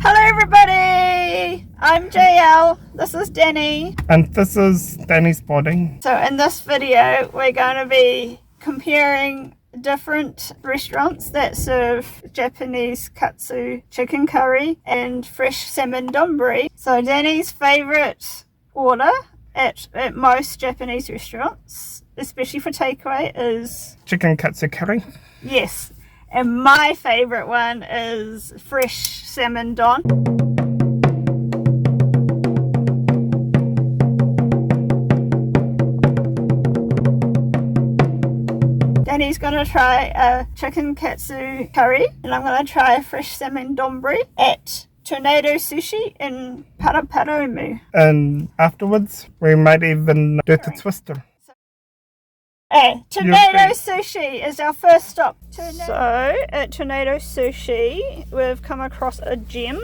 Hello everybody! I'm JL, this is Danny. And this is Danny's body. So in this video we're going to be comparing different restaurants that serve Japanese Katsu chicken curry and fresh Salmon Donburi. So Danny's favourite order at most Japanese restaurants, especially for takeaway, is chicken katsu curry. Yes. And my favourite one is fresh salmon don. Danny's going to try a chicken katsu curry, and I'm going to try a fresh salmon donburi at Tornado Sushi in Paraparaumu. And afterwards, we might even do the twister. Tornado Sushi is our first stop. So, at Tornado Sushi, we've come across a gem.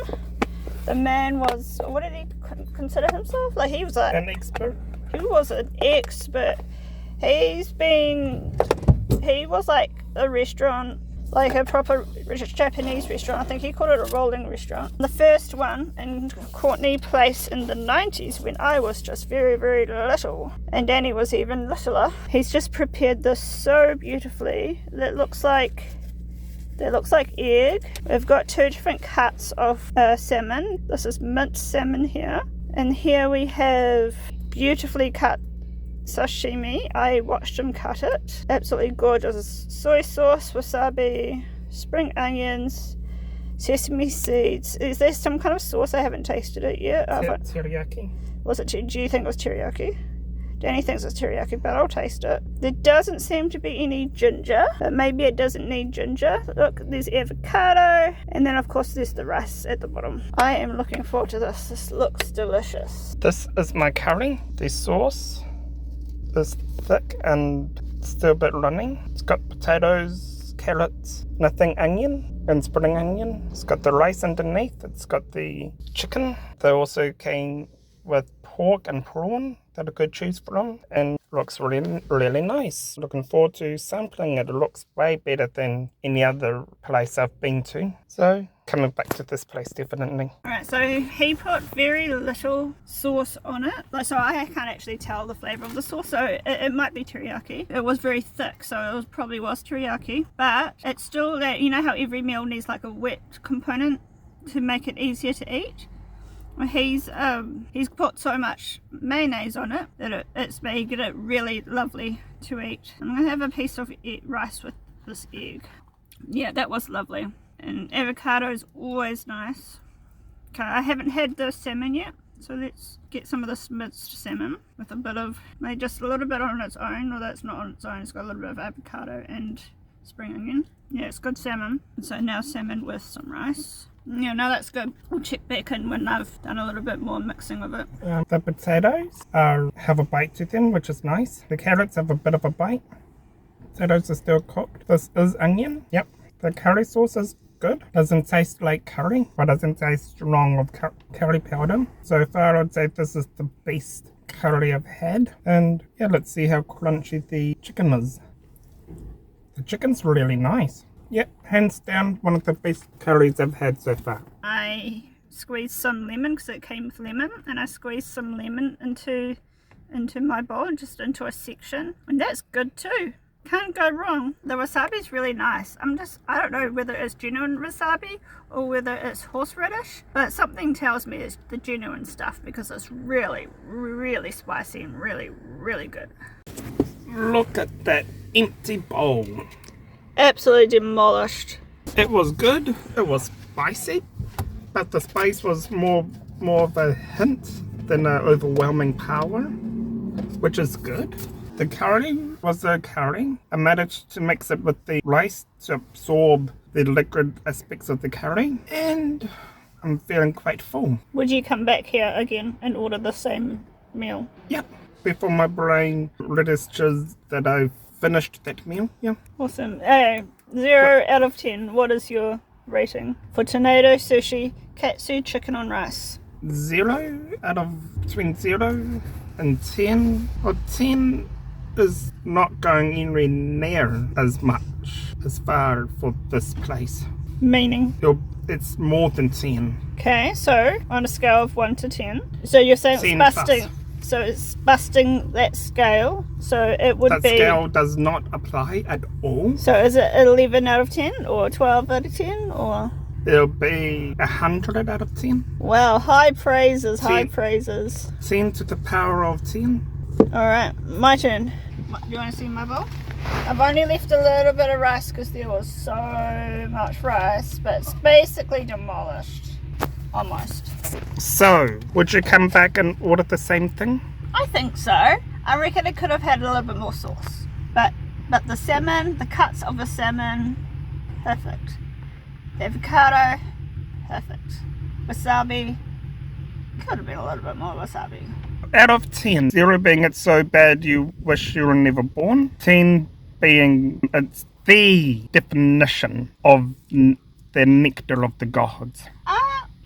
The man was, what did he consider himself? Like, he was an expert. He was an expert. He was like a restaurant, like a proper Japanese restaurant. I think he called it a rolling restaurant. The first one in Courtney Place in the 90s when I was just very, very little. And Danny was even littler. He's just prepared this so beautifully. That looks like egg. We've got two different cuts of salmon. This is minced salmon here. And here we have beautifully cut sashimi. I watched him cut it. Absolutely gorgeous. Soy sauce, wasabi, spring onions, sesame seeds. Is there some kind of sauce? I haven't tasted it yet. Teriyaki. Do you think it was teriyaki? Danny thinks it's teriyaki, but I'll taste it. There doesn't seem to be any ginger, but maybe it doesn't need ginger. Look, there's avocado, and then of course there's the rice at the bottom. I am looking forward to this. This looks delicious. This is my curry. The sauce is thick and still a bit running. It's got potatoes, carrots, nothing onion, and spring onion. It's got the rice underneath. It's got the chicken. They also came with pork and prawn that I could choose from, and looks really, really nice. Looking forward to sampling it. It looks way better than any other place I've been to. So coming back to this place definitely. Alright, so he put very little sauce on it. So I can't actually tell the flavour of the sauce. So it might be teriyaki. It was very thick, so it probably was teriyaki. But it's still that, you know how every meal needs like a wet component to make it easier to eat? He's put so much mayonnaise on it that it's made it really lovely to eat. I'm going to have a piece of rice with this egg. Yeah, that was lovely. And avocado is always nice. Okay, I haven't had the salmon yet, so let's get some of this minced salmon with a bit of, maybe just a little bit on its own, although it's not on its own. It's got a little bit of avocado and spring onion. Yeah, it's good salmon. And so now salmon with some rice. Yeah, no, that's good. I'll check back in when I've done a little bit more mixing of it. The potatoes have a bite to them, which is nice. The carrots have a bit of a bite. Potatoes are still cooked. This is onion. Yep. The curry sauce is good. Doesn't taste like curry, but doesn't taste strong of curry powder. So far, I'd say this is the best curry I've had. And yeah, let's see how crunchy the chicken is. The chicken's really nice. Yep, hands down, one of the best curries I've had so far. I squeezed some lemon because it came with lemon, and I squeezed some lemon into my bowl, just into a section, and that's good too. Can't go wrong. The wasabi's really nice. I don't know whether it's genuine wasabi or whether it's horseradish, but something tells me it's the genuine stuff because it's really, really spicy and really, really good. Look at that empty bowl. Absolutely demolished. It was good. It was spicy, but the spice was more of a hint than an overwhelming power, which is good. The curry was a curry. I managed to mix it with the rice to absorb the liquid aspects of the curry, and I'm feeling quite full. Would you come back here again and order the same meal? Yep. Before my brain registers that I've finished that meal. Yeah. Awesome. 0 out of 10. What is your rating for Tornado Sushi Katsu chicken on rice? 0 out of between 0 and 10. Or 10 is not going anywhere near as much as far for this place. Meaning? it's more than 10. Okay, so on a scale of 1 to 10. So you're saying 10 it's plus. busting. So it's busting that scale. So it would That be. scale does not apply at all. So is it 11 out of 10 or 12 out of 10 or? It'll be 100 out of 10. Wow, high praises, high 10. praises. 10 to the power of 10. Alright, my turn. Do you want to see my bowl? I've only left a little bit of rice because there was so much rice, but it's basically demolished. Almost. So, would you come back and order the same thing? I think so. I reckon it could have had a little bit more sauce. But the salmon, the cuts of the salmon, perfect. The avocado, perfect. Wasabi, could have been a little bit more wasabi. Out of 10, 0 being it's so bad you wish you were never born, 10 being it's the definition of the nectar of the gods.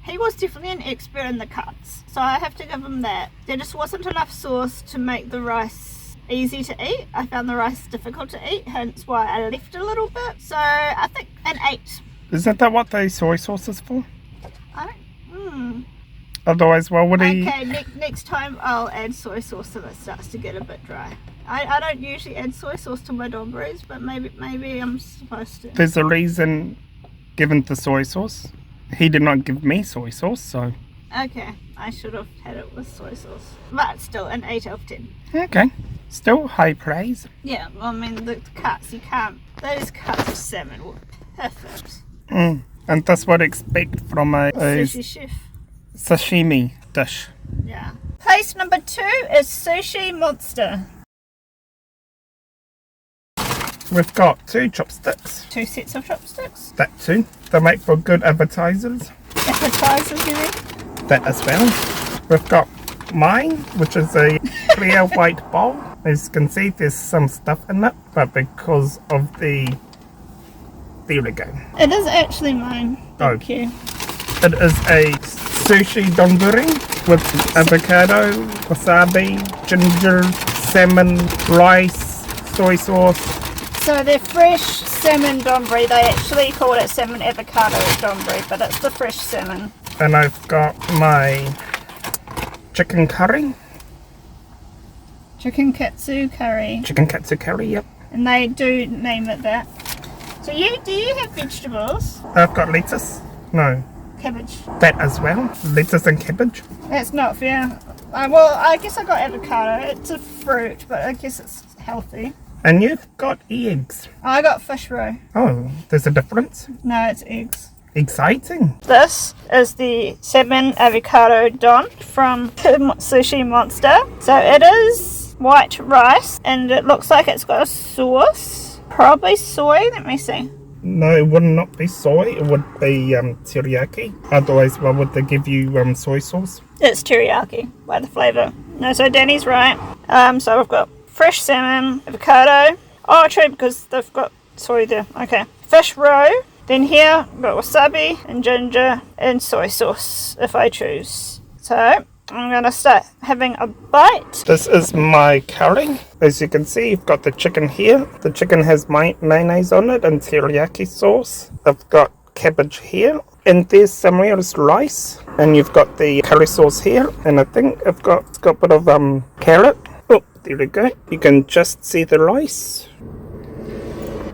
He was definitely an expert in the cuts, so I have to give him that. There just wasn't enough sauce to make the rice easy to eat. I found the rice difficult to eat, hence why I left a little bit. So I think an 8. Isn't that what the soy sauce is for? I don't. Otherwise, what would he... Okay, next time I'll add soy sauce if it starts to get a bit dry. I don't usually add soy sauce to my donburis, but maybe I'm supposed to. There's a reason given the soy sauce. He did not give me soy sauce, so... Okay, I should have had it with soy sauce. But still, an 8 out of 10. Okay. Still high praise. Yeah, well, I mean, the cuts, you can't... Those cuts of salmon were perfect. And that's what I expect from a Sushi chef. sashimi dish. Yeah. Place number 2 is Sushi Monster. We've got 2 chopsticks. 2 sets of chopsticks. That too. They make for good advertisers. Appetizers, you mean? That as well. We've got mine, which is a clear white bowl. As you can see, there's some stuff in it, but because of the... There we go. It is actually mine. Thank you. It is a sushi donburi with avocado, wasabi, ginger, salmon, rice, soy sauce. So they're fresh salmon donburi. They actually call it salmon avocado donburi, but it's the fresh salmon. And I've got my chicken curry. Chicken katsu curry. Chicken katsu curry, yep. And they do name it that. So do you have vegetables? I've got lettuce. No, Cabbage. that as well. Lettuce and cabbage. That's not fair. Well, I guess I got avocado. It's a fruit, but I guess it's healthy. And you've got eggs. I got fish roe. Oh, there's a difference. No, it's eggs. Exciting. This is the salmon avocado don from Sushi Monster. So it is white rice and it looks like it's got a sauce. Probably soy. Let me see. No, it would not be soy. It would be teriyaki. Otherwise, why would they give you soy sauce? It's teriyaki by the flavour. No, so Danny's right. So we've got fresh salmon, avocado. Oh, true, because they've got soy there. Okay. Fish roe. Then here, we've got wasabi and ginger and soy sauce, if I choose. So, I'm going to start having a bite. This is my curry. As you can see, you've got the chicken here. The chicken has mayonnaise on it and teriyaki sauce. I've got cabbage here. And there's somewhere is rice. And you've got the curry sauce here. And I think it's got a bit of carrot. Oh, there we go. You can just see the rice.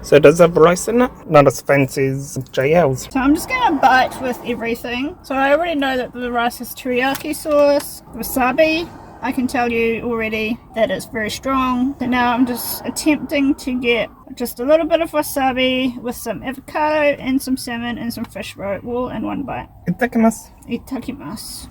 So it does have rice in it. Not as fancy as JL's. So I'm just going to bite with everything. So I already know that the rice is teriyaki sauce, wasabi. I can tell you already that it's very strong. So now I'm just attempting to get just a little bit of wasabi with some avocado and some salmon and some fish roe all in one bite. Itadakimasu. Itadakimasu.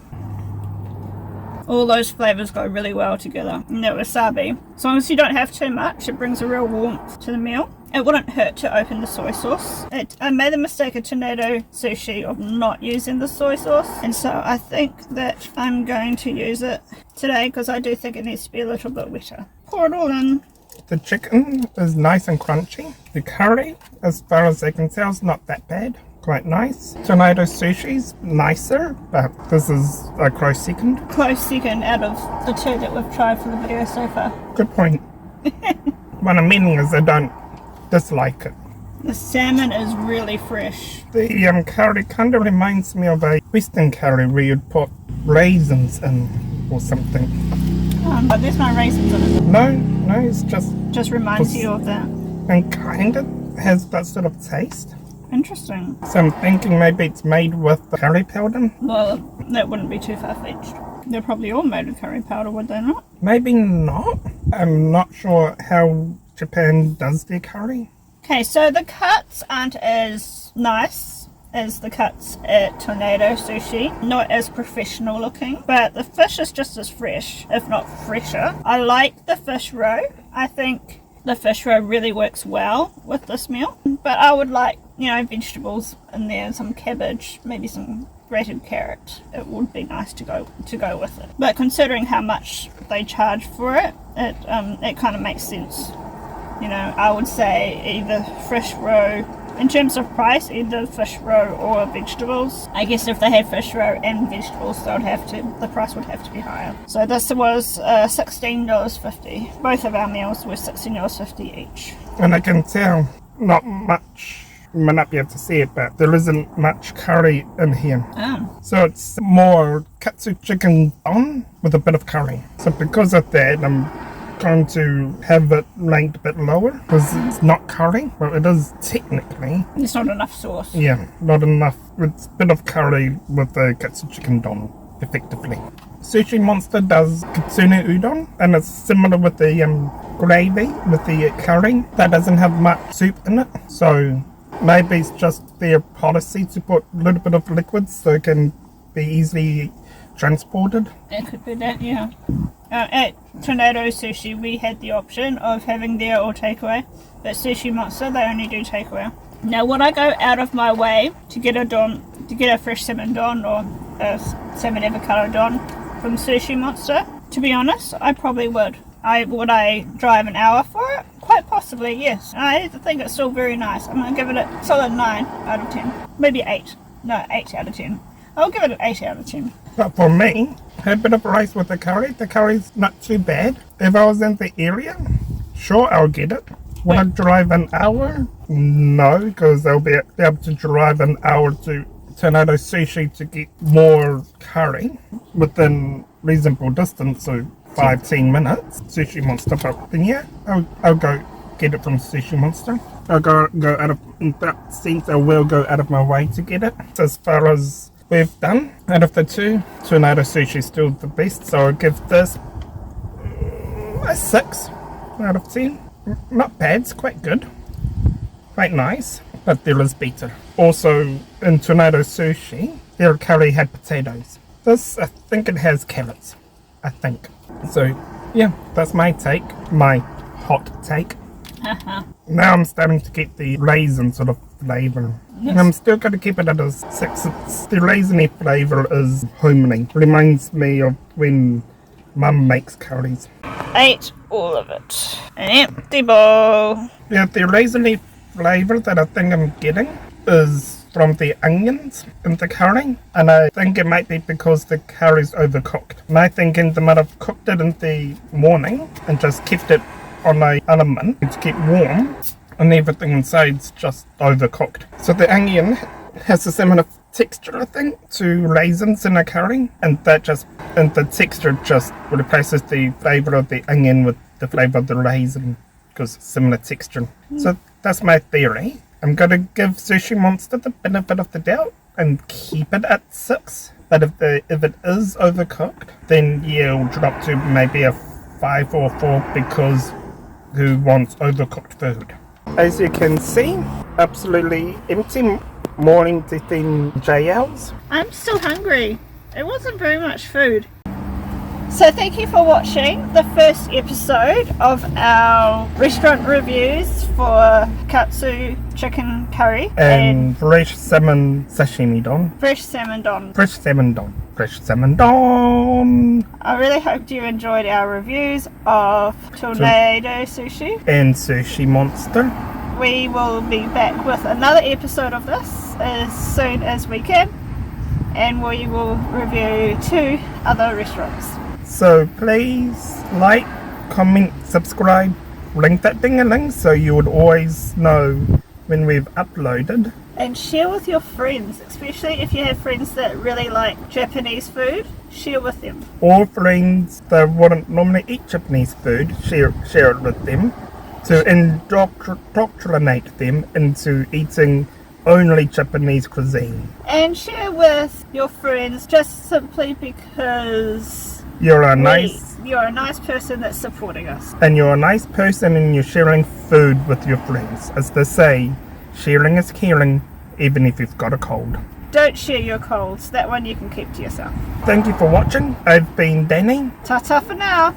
All those flavours go really well together. And that wasabi, as long as you don't have too much, it brings a real warmth to the meal. It wouldn't hurt to open the soy sauce. I made the mistake of tornado sushi of not using the soy sauce. And so I think that I'm going to use it today because I do think it needs to be a little bit wetter. Pour it all in. The chicken is nice and crunchy. The curry, as far as I can tell, is not that bad. Quite nice. Tornado sushi's nicer, but this is a close second. Close second out of the 2 that we've tried for the video so far. Good point. What I'm meaning is I don't dislike it. The salmon is really fresh. The curry kind of reminds me of a Western curry where you'd put raisins in or something. But there's no raisins in it. No, it's Just reminds you of that. and kind of has that sort of taste. Interesting. So I'm thinking maybe it's made with curry powder. Well, that wouldn't be too far-fetched. They're probably all made with curry powder, would they not? Maybe not. I'm not sure how Japan does their curry. Okay, so the cuts aren't as nice as the cuts at Tornado Sushi. Not as professional looking, but the fish is just as fresh, if not fresher. I like the fish roe. I think the fish roe really works well with this meal. But I would like, vegetables in there, some cabbage, maybe some grated carrot. It would be nice to go with it. But considering how much they charge for it, it kind of makes sense. I would say either fish roe, in terms of price, either fish roe or vegetables. I guess if they had fish roe and vegetables, the price would have to be higher. So this was $16.50. Both of our meals were $16.50 each. And I can tell not much, you might not be able to see it, but there isn't much curry in here. So it's more Katsu chicken don with a bit of curry. So because of that, I'm going to have it ranked a bit lower because it's not curry. Well, it is technically. There's not enough sauce. Yeah, not enough. It's a bit of curry with the Katsu chicken don, effectively. Sushi Monster does kitsune udon, and it's similar with the gravy, with the curry. That doesn't have much soup in it, so maybe it's just their policy to put a little bit of liquid so it can be easily transported. It could be that, yeah. At Tornado Sushi, we had the option of having there or takeaway, but Sushi Monster, they only do takeaway. Now, would I go out of my way to get a fresh salmon don or a salmon avocado don from Sushi Monster? To be honest, I probably would. Would I drive an hour for it? Quite possibly, yes. I think it's still very nice. I'm going to give it a solid 9 out of 10. Maybe 8. No, 8 out of 10. I'll give it an 8 out of 10. But for me, I had a bit of rice with the curry. The curry's not too bad. If I was in the area, sure, I'll get it. Would I drive an hour? No, because they'll be able to drive an hour to Tornado Sushi to get more curry within reasonable distance, so 5-10 minutes. Sushi Monster, but then yeah, I'll go get it from Sushi Monster. I'll go out of, in that sense, I will go out of my way to get it. So as far as we've done, out of the two, Tornado Sushi is still the best, so I'll give this a 6 out of 10. Not bad, it's quite good. Quite nice, but there is better. Also, in Tornado Sushi, their curry had potatoes. This, I think it has carrots. I think. So, yeah, that's my take. My hot take. Now I'm starting to get the raisin sort of flavour. Yes. And I'm still going to keep it at a 6. The raisiny flavour is homely. Reminds me of when Mum makes curries. 8, all of it. An empty bowl. Yeah, the raisiny flavour that I think I'm getting is from the onions in the curry, and I think it might be because the curry's overcooked. My thinking they might have cooked it in the morning and just kept it on a element to keep warm, and everything inside's just overcooked. So the onion has a similar texture, I think, to raisins in a curry, and the texture just replaces the flavour of the onion with the flavour of the raisin, because it's similar texture. So that's my theory. I'm going to give Sushi Monster the benefit of the doubt and keep it at 6. But if it is overcooked, then yeah, it'll drop to maybe a 5 or 4 because who wants overcooked food? As you can see, absolutely empty morning tiffin JLs. I'm still hungry. It wasn't very much food. So thank you for watching the first episode of our restaurant reviews for Katsu chicken curry and fresh salmon sashimi don. fresh salmon don. Fresh salmon don. Fresh salmon don. I really hope you enjoyed our reviews of Tornado Sushi And Sushi Monster. We will be back with another episode of this as soon as we can, and we will review 2 other restaurants. So please like, comment, subscribe, ring that ding-a-ling so you would always know when we've uploaded. And share with your friends, especially if you have friends that really like Japanese food. Share with them. Or friends that wouldn't normally eat Japanese food, share it with them to indoctrinate them into eating only Japanese cuisine. And share with your friends just simply because you're a nice person that's supporting us. And you're a nice person and you're sharing food with your friends. As they say, sharing is caring, even if you've got a cold. Don't share your colds. That one you can keep to yourself. Thank you for watching. I've been Danny. Ta-ta for now.